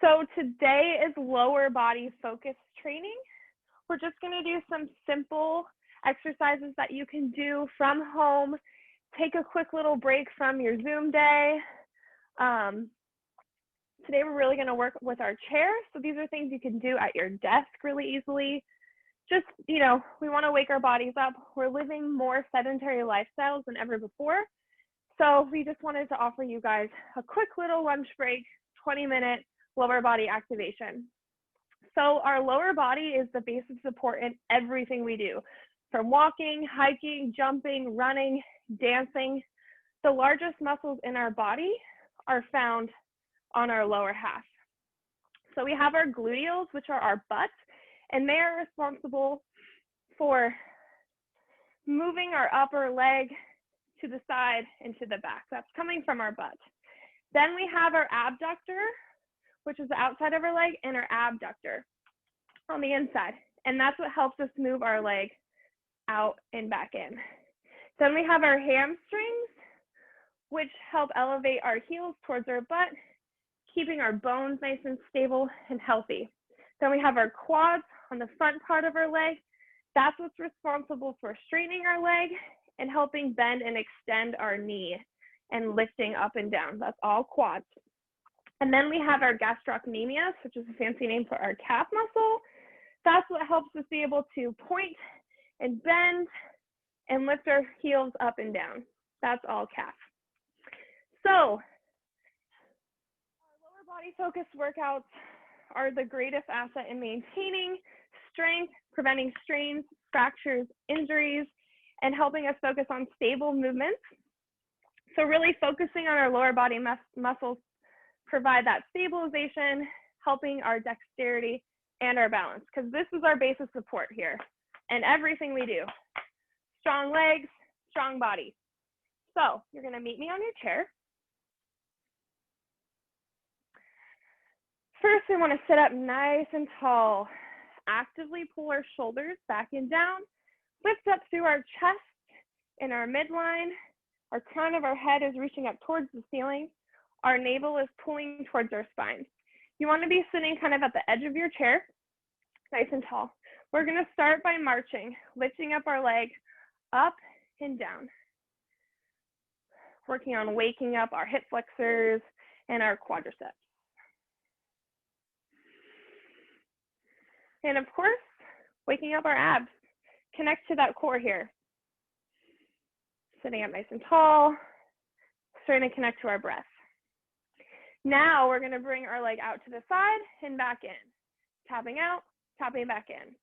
So today is lower body focus training. We're just gonna do some simple exercises that you can do from home. Take a quick little break from your Zoom day. Today we're really gonna work with our chair. So these are things you can do at your desk really easily. Just, we wanna wake our bodies up. We're living more sedentary lifestyles than ever before. So we just wanted to offer you guys a quick little lunch break, 20-minute lower body activation. So our lower body is the base of support in everything we do, from walking, hiking, jumping, running, dancing. The largest muscles in our body are found on our lower half. So we have our gluteals, which are our butts, and they are responsible for moving our upper leg to the side and to the back. That's coming from our butt. Then we have our abductor, which is the outside of our leg, and our abductor on the inside. And that's what helps us move our leg out and back in. Then we have our hamstrings, which help elevate our heels towards our butt, keeping our bones nice and stable and healthy. Then we have our quads on the front part of our leg. That's what's responsible for straightening our leg and helping bend and extend our knee and lifting up and down. That's all quads. And then we have our gastrocnemius, which is a fancy name for our calf muscle. That's what helps us be able to point and bend and lift our heels up and down. That's all calf. So our lower body focus workouts are the greatest asset in maintaining strength, preventing strains, fractures, injuries, and helping us focus on stable movements. So really focusing on our lower body muscles provide that stabilization, helping our dexterity and our balance, because this is our base of support here and everything we do. Strong legs, strong body. So you're gonna meet me on your chair. First, we wanna sit up nice and tall. Actively pull our shoulders back and down. Lift up through our chest and our midline. Our crown of our head is reaching up towards the ceiling. Our navel is pulling towards our spine. You want to be sitting kind of at the edge of your chair, nice and tall. We're going to start by marching, lifting up our leg up and down. Working on waking up our hip flexors and our quadriceps. And of course, waking up our abs. Connect to that core here. Sitting up nice and tall, starting to connect to our breath. Now we're gonna bring our leg out to the side and back in. Tapping out, tapping back in.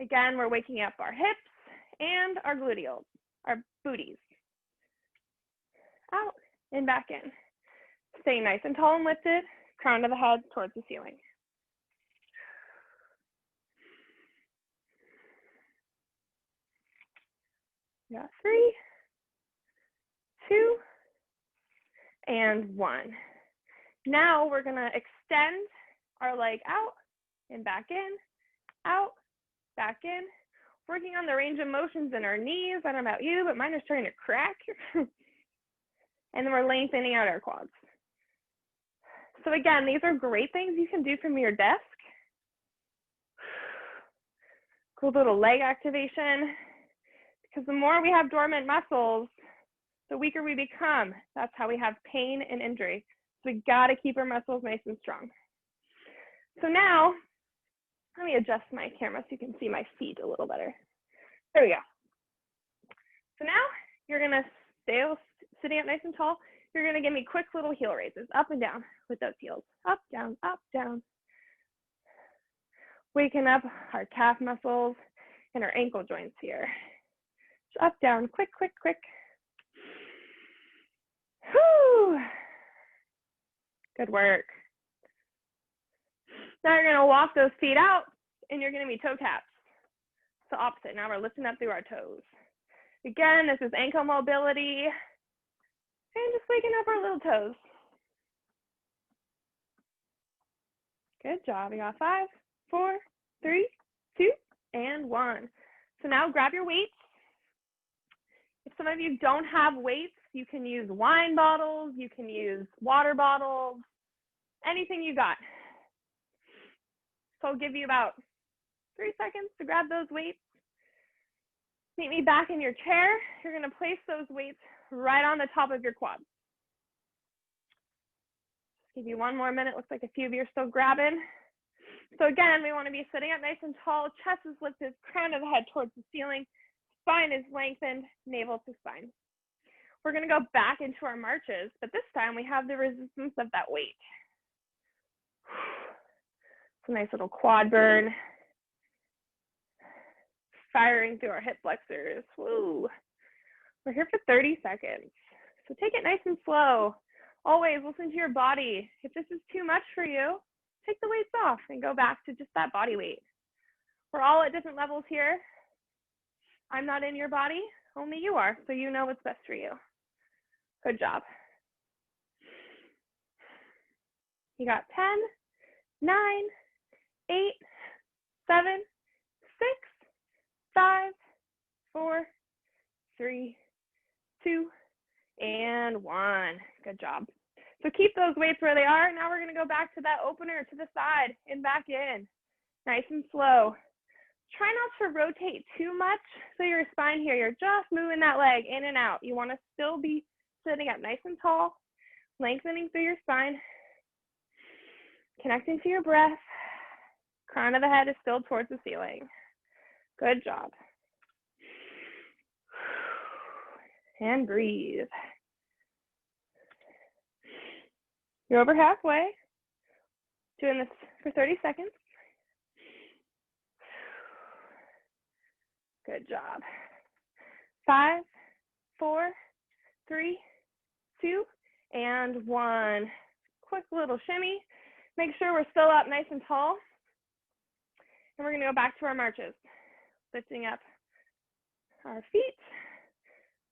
Again, we're waking up our hips and our gluteals, our booties. Out and back in. Staying nice and tall and lifted, crown of the head towards the ceiling. We got 3, 2, and 1. Now we're gonna extend our leg out and back in, out, back in. Working on the range of motions in our knees. I don't know about you, but mine are starting to crack. And then we're lengthening out our quads. So again, these are great things you can do from your desk. Cool little leg activation. Because the more we have dormant muscles, the weaker we become. That's how we have pain and injury. So we gotta keep our muscles nice and strong. So now, let me adjust my camera so you can see my feet a little better. There we go. So now, you're gonna stay sitting up nice and tall. You're gonna give me quick little heel raises, up and down with those heels. Up, down, up, down. Waking up our calf muscles and our ankle joints here. Up, down, quick, quick, quick. Whew. Good work. Now you're gonna walk those feet out and you're gonna be toe taps. So opposite, now we're lifting up through our toes. Again, this is ankle mobility and just waking up our little toes. Good job, we got 5, 4, 3, 2, and 1. So now grab your weights. If some of you don't have weights, you can use wine bottles, you can use water bottles, anything you got. So I'll give you about 3 seconds to grab those weights. Meet me back in your chair. You're gonna place those weights right on the top of your quads. Give you 1 more minute. Looks like a few of you are still grabbing. So again, we want to be sitting up nice and tall, chest is lifted, crown of the head towards the ceiling, spine is lengthened, navel to spine. We're going to go back into our marches, but this time we have the resistance of that weight. It's a nice little quad burn. Firing through our hip flexors. Woo. We're here for 30 seconds. So take it nice and slow. Always listen to your body. If this is too much for you, take the weights off and go back to just that body weight. We're all at different levels here. I'm not in your body, only you are, so you know what's best for you. Good job. You got 10, 9, 8, 7, 6, 5, 4, 3, 2, and 1. Good job. So keep those weights where they are. Now we're going to go back to that opener to the side and back in. Nice and slow. Try not to rotate too much so your spine here, you're just moving that leg in and out. You want to still be sitting up nice and tall, lengthening through your spine, connecting to your breath. Crown of the head is still towards the ceiling. Good job. And breathe. You're over halfway. Doing this for 30 seconds. Good job. 5, 4, 3, 2, and 1. Quick little shimmy. Make sure we're still up nice and tall. And we're going to go back to our marches. Lifting up our feet.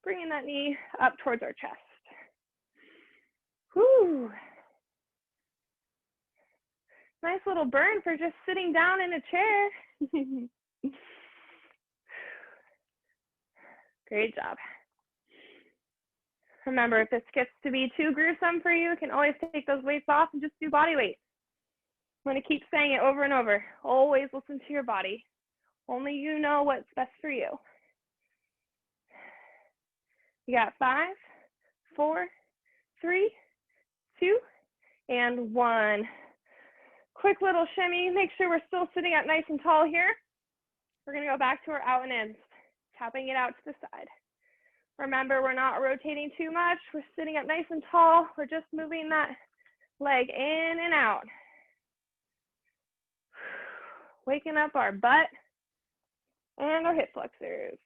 Bringing that knee up towards our chest. Whew. Nice little burn for just sitting down in a chair. Great job. Remember, if this gets to be too gruesome for you, you can always take those weights off and just do body weight. I'm going to keep saying it over and over. Always listen to your body. Only you know what's best for you. You got 5, 4, 3, 2, and 1. Quick little shimmy. Make sure we're still sitting up nice and tall here. We're going to go back to our out and ins, tapping it out to the side. Remember, we're not rotating too much. We're sitting up nice and tall. We're just moving that leg in and out. Waking up our butt and our hip flexors.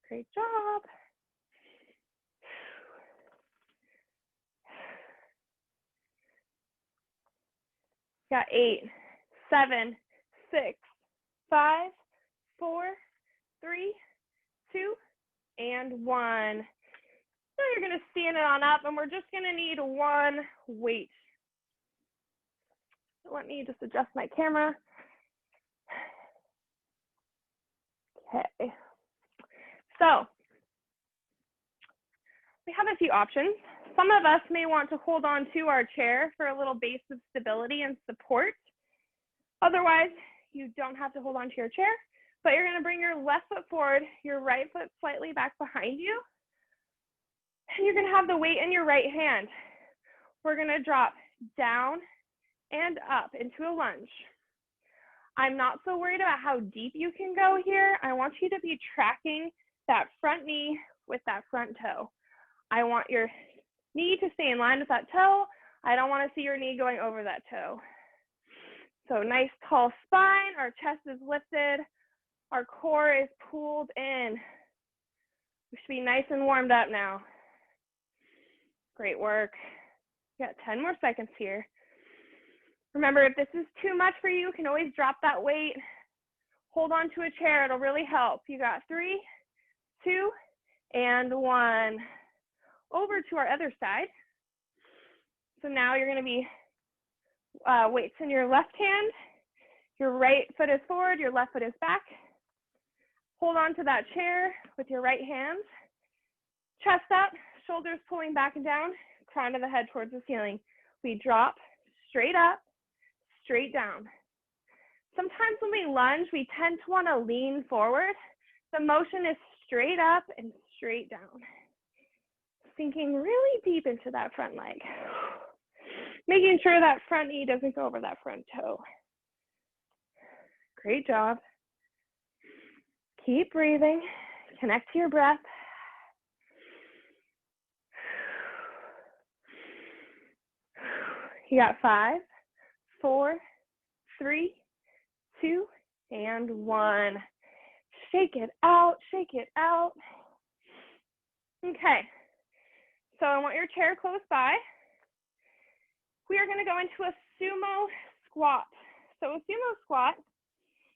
Great job. Got 8, 7, 6, 5, 4, 3, 2, and 1. So you're going to stand it on up, and we're just going to need 1 weight. So let me just adjust my camera. Okay. So we have a few options. Some of us may want to hold on to our chair for a little base of stability and support. Otherwise, you don't have to hold on to your chair, but you're going to bring your left foot forward, your right foot slightly back behind you, and you're going to have the weight in your right hand. We're going to drop down and up into a lunge. I'm not so worried about how deep you can go here. I want you to be tracking that front knee with that front toe. I want your knee to stay in line with that toe. I don't want to see your knee going over that toe. So nice tall spine, our chest is lifted, our core is pulled in. We should be nice and warmed up now. Great work. You got 10 more seconds here. Remember, if this is too much for you, you can always drop that weight. Hold on to a chair, it'll really help. You got 3, 2, and 1. Over to our other side. So now you're going to be weights in your left hand. Your right foot is forward, your left foot is back. Hold on to that chair with your right hand. Chest up, shoulders pulling back and down. crown of the head towards the ceiling. We drop straight up, straight down. Sometimes when we lunge, we tend to want to lean forward. The motion is straight up and straight down. Sinking really deep into that front leg. Making sure that front knee doesn't go over that front toe. Great job. Keep breathing. Connect to your breath. You got 5, 4, 3, 2, and 1. Shake it out, shake it out. Okay, so I want your chair close by. We are going to go into a sumo squat. So a sumo squat,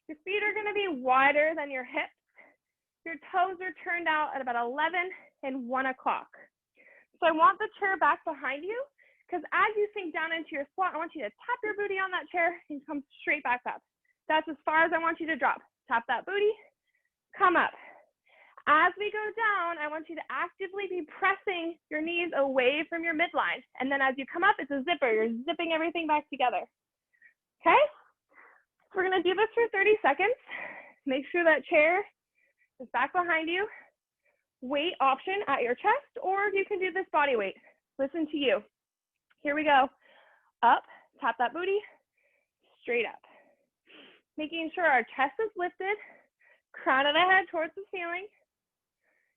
your feet are going to be wider than your hips. Your toes are turned out at about 11 and 1 o'clock. So I want the chair back behind you, because as you sink down into your squat, I want you to tap your booty on that chair and come straight back up. That's as far as I want you to drop. Tap that booty, come up. As we go down, I want you to actively be pressing your knees away from your midline. And then as you come up, it's a zipper. You're zipping everything back together. Okay? So we're going to do this for 30 seconds. Make sure that chair is back behind you. Weight option at your chest, or you can do this body weight. Listen to you. Here we go. Up, tap that booty, straight up. Making sure our chest is lifted, crown of the head towards the ceiling,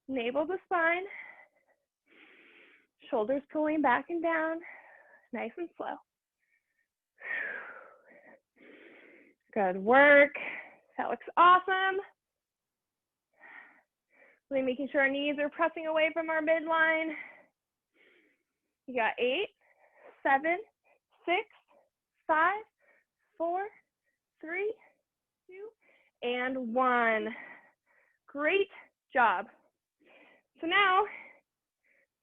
navel to spine, shoulders pulling back and down, nice and slow. Good work. That looks awesome. Really making sure our knees are pressing away from our midline. You got 8, 7, 6, 5, 4, 3, 2, and 1. Great job. So now,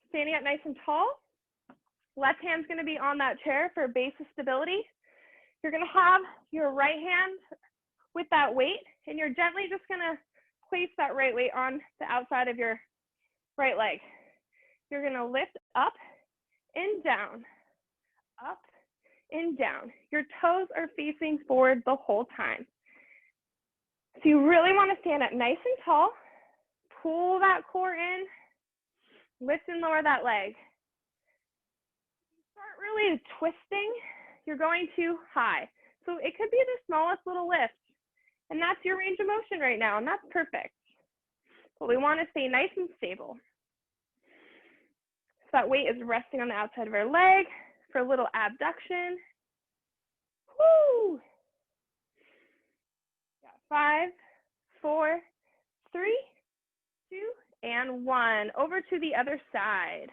standing up nice and tall, left hand's going to be on that chair for base of stability. You're going to have your right hand with that weight, and you're gently just going to place that right weight on the outside of your right leg. You're going to lift up and down, up and down. Your toes are facing forward the whole time. So you really want to stand up nice and tall, pull that core in, lift and lower that leg. Start really twisting, you're going too high. So it could be the smallest little lift, and that's your range of motion right now, and that's perfect. But we want to stay nice and stable. So that weight is resting on the outside of our leg for a little abduction. Woo! Got 5, 4, 3, 2, and 1. Over to the other side.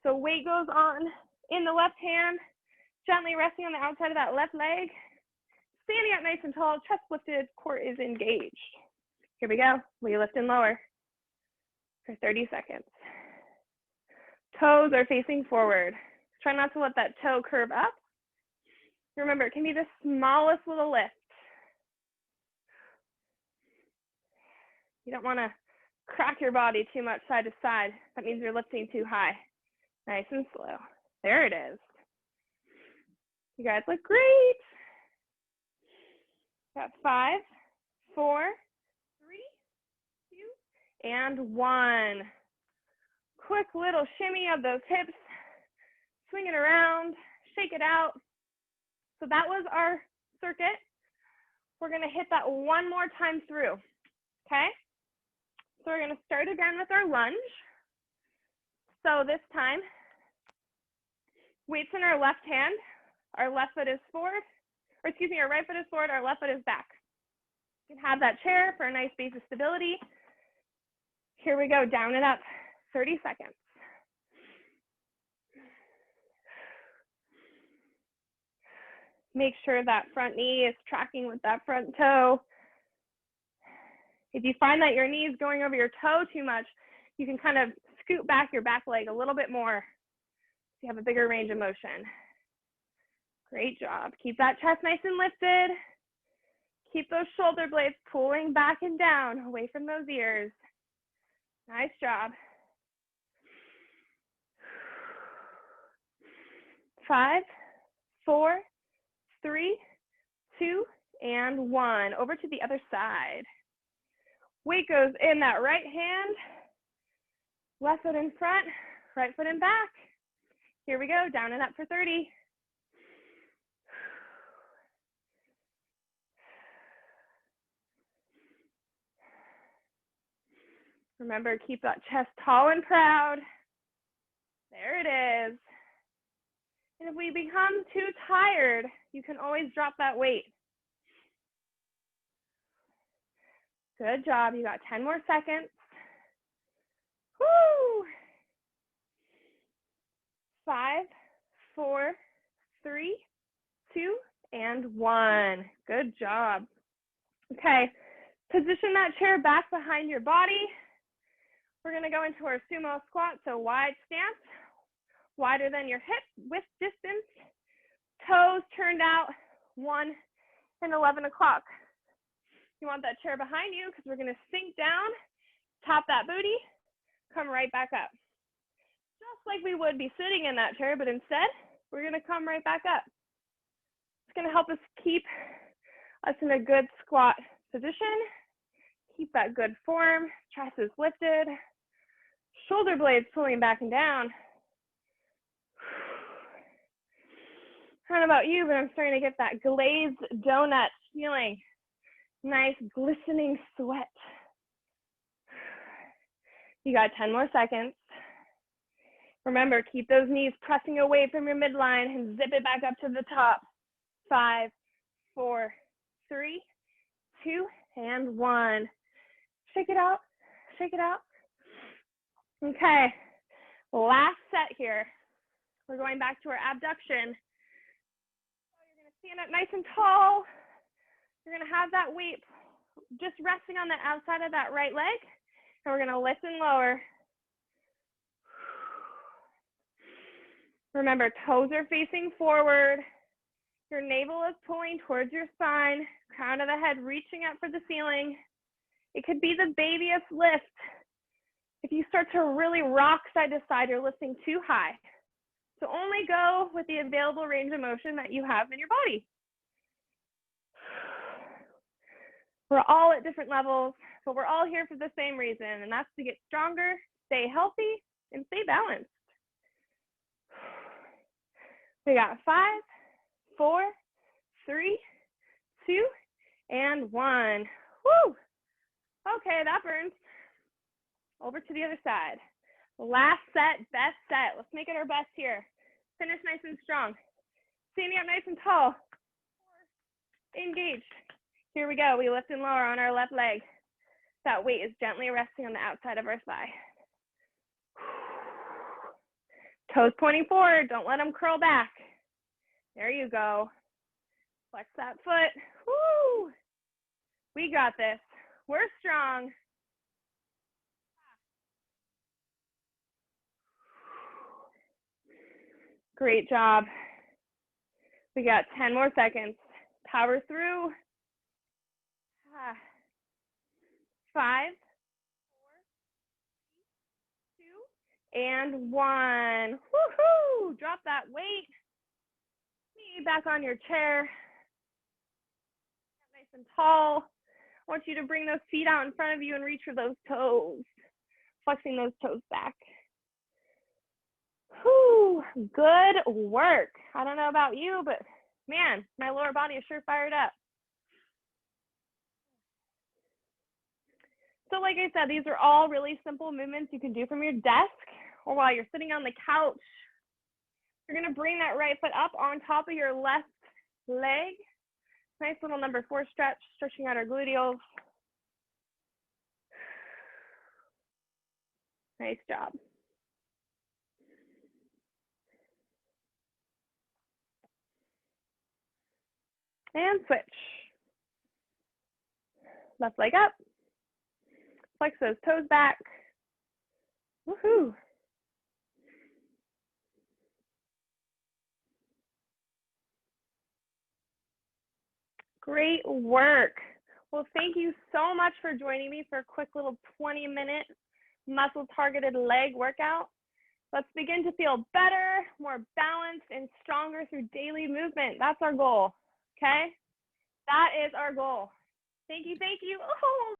So weight goes on in the left hand, gently resting on the outside of that left leg. Standing up nice and tall, chest lifted, core is engaged. Here we go. We lift and lower for 30 seconds. Toes are facing forward. Try not to let that toe curve up. Remember, it can be the smallest little lift. You don't want to crack your body too much side to side. That means you're lifting too high. Nice and slow. There it is. You guys look great. Got 5, 4, 3, 2, and 1. Quick little shimmy of those hips. Swing it around, shake it out. So that was our circuit. We're going to hit that one more time through, okay? So we're going to start again with our lunge. So this time, weights in our left hand, our left foot is forward, or excuse me, our right foot is forward, our left foot is back. You can have that chair for a nice base of stability. Here we go, down and up, 30 seconds. Make sure that front knee is tracking with that front toe. If you find that your knee is going over your toe too much, you can kind of scoot back your back leg a little bit more so you have a bigger range of motion. Great job. Keep that chest nice and lifted. Keep those shoulder blades pulling back and down away from those ears. Nice job. 5, 4, 3, 2, and 1. Over to the other side. Weight goes in that right hand, left foot in front, right foot in back. Here we go, down and up for 30. Remember, keep that chest tall and proud. There it is. And if we become too tired, you can always drop that weight. Good job. You got 10 more seconds. Woo! 5, 4, 3, 2, and 1. Good job. Okay, position that chair back behind your body. We're going to go into our sumo squat, so wide stance, wider than your hip width distance, toes turned out 1 and 11 o'clock. You want that chair behind you because we're going to sink down, tap that booty, come right back up. Just like we would be sitting in that chair, but instead, we're going to come right back up. It's going to help us keep us in a good squat position. Keep that good form, chest is lifted, shoulder blades pulling back and down. I don't know about you, but I'm starting to get that glazed donut feeling. Nice glistening sweat. You got 10 more seconds. Remember, keep those knees pressing away from your midline and zip it back up to the top. 5, 4, 3, 2, and 1. Shake it out, shake it out. Okay, last set here. We're going back to our abduction. So you're gonna stand up nice and tall. You're gonna have that weight just resting on the outside of that right leg, and we're gonna lift and lower. Remember, toes are facing forward. Your navel is pulling towards your spine, crown of the head reaching up for the ceiling. It could be the babyest lift. If you start to really rock side to side, you're lifting too high. So only go with the available range of motion that you have in your body. We're all at different levels, but we're all here for the same reason, and that's to get stronger, stay healthy, and stay balanced. We got 5, 4, 3, 2, and 1. Woo! Okay, that burns. Over to the other side. Last set, best set. Let's make it our best here. Finish nice and strong. Standing up nice and tall. Engaged. Here we go. We lift and lower on our left leg. That weight is gently resting on the outside of our thigh. Toes pointing forward. Don't let them curl back. There you go. Flex that foot. Woo! We got this. We're strong. Great job. We got 10 more seconds. Power through. 5, 4, 3, 2, and 1. Woohoo! Drop that weight. Knee back on your chair. Nice and tall. I want you to bring those feet out in front of you and reach for those toes. Flexing those toes back. Whew, good work. I don't know about you, but man, my lower body is sure fired up. So like I said, these are all really simple movements you can do from your desk or while you're sitting on the couch. You're gonna bring that right foot up on top of your left leg. Nice little number 4 stretch, stretching out our gluteals. Nice job. And switch. Left leg up. Flex those toes back. Woohoo. Great work. Well, thank you so much for joining me for a quick little 20-minute muscle-targeted leg workout. Let's begin to feel better, more balanced, and stronger through daily movement. That's our goal, okay? That is our goal. Thank you, thank you. Oh.